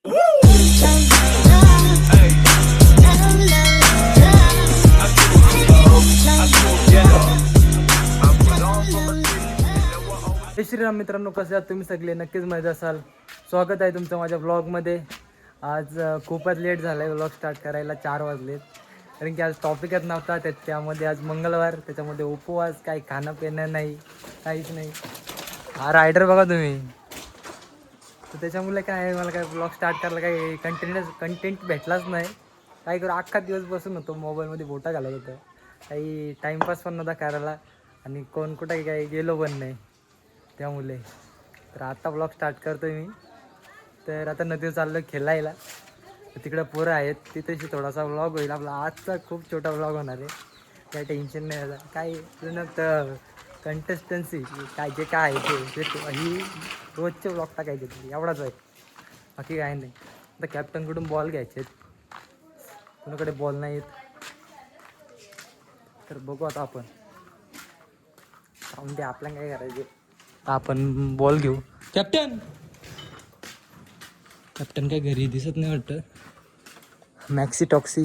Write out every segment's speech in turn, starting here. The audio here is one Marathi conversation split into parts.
जय श्रीराम मित्रांनो, कसे आहात तुम्ही सगळे? नक्कीच मजेत असाल. स्वागत आहे तुमचं माझ्या ब्लॉगमध्ये. आज खूपच लेट झालं आहे ब्लॉग स्टार्ट करायला, 4 वाजलेत. कारण की आज टॉपिकच नव्हता त्यामध्ये आज मंगळवार, त्याच्यामध्ये उपवास, काही खाणं पिणं नाही, काहीच नाही. हा रायडर बघा तुम्ही. तर त्याच्यामुळे काय आहे, मला काय ब्लॉग स्टार्ट करायला काही कंटेंट भेटलाच नाही. काय करू, अख्खा दिवस बसून होतो मोबाईलमध्ये, बोटा घालत होतं. काही टाईमपास पण नव्हता करायला आणि कोण कुठे काही गेलो पण नाही त्यामुळे. तर आता ब्लॉग स्टार्ट करतो मी. तर आता नदीवर चाललो खेळायला. तिकडं पोरं आहेत, तिथेशी थोडासा व्लॉग होईल आपला. आजचा खूप छोटा व्लॉग होणार आहे, काही टेन्शन नाही आता. काय तर कंटेस्टन्सी काय जे काय आहे ते ही रोजचे व्लॉग टाकायचे एवढाच आहे, बाकी काय नाही. आता कॅप्टनकडून बॉल घ्यायचे, कुणाकडे बॉल नाही येत. तर बघू आता आपण ते आपल्याला काय करायचे. आपण बॉल घेऊ. कॅप्टन काय घरी दिसत नाही वाटतं. मॅक्सी टॉक्सी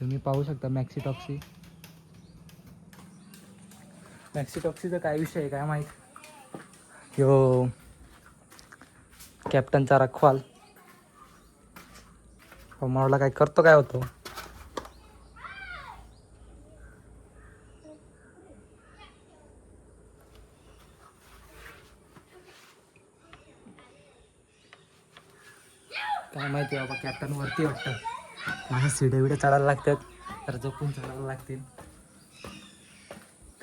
तुम्ही पाहू शकता. मॅक्सी टॉक्सीचा काय विषय आहे काय माहीत. यो कॅप्टनचा रखवाल मला काय करतो, काय होतो. काय माहिती बाबा, कॅप्टन वरती वाटतं. माझ्या सिड्या चढायला लागतात, तर जपून चढायला लागतील.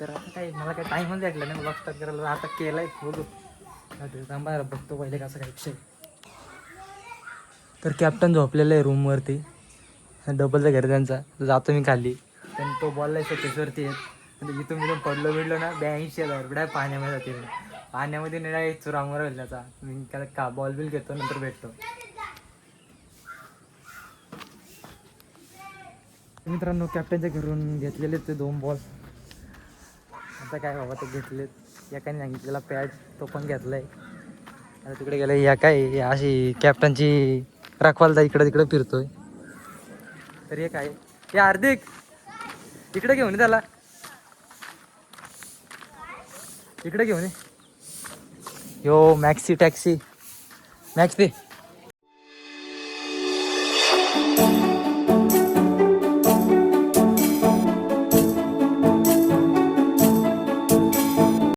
तर आता काय मला काय टाईमच भेटला नाही ब्लॉग स्टार्ट करायला. आता केलाय, बघू थांबा बघतो पहिले कसं काय विषय. तर कॅप्टन झोपलेलं आहे रूमवरती, डबलचं घर त्यांचा. जातो मी खाली, पण तो बॉलला त्याच्यावरती येत. इथून मी पडलो ना 82,000 रुपये पाण्यामध्ये जाते. पाण्यामध्ये नाही चुरामोर होईल त्याचा. मी त्याला का बॉल बिल घेतो, नंतर भेटतो. मित्रांनो, कॅप्टनच्या घरून घेतलेले ते 2 बॉल. आता काय बाबा ते घेतलेत. एकाने सांगितलेला पॅड, तो पण घेतलाय. आता तिकडे गेलं. या काय अशी कॅप्टनची रखवालता इकडे तिकडे फिरतोय. तर हे काय, हे हार्दिक इकडे घेऊन त्याला, इकडे घेऊन ये. यो मॅक्सी टॅक्सी, मॅक्स दे.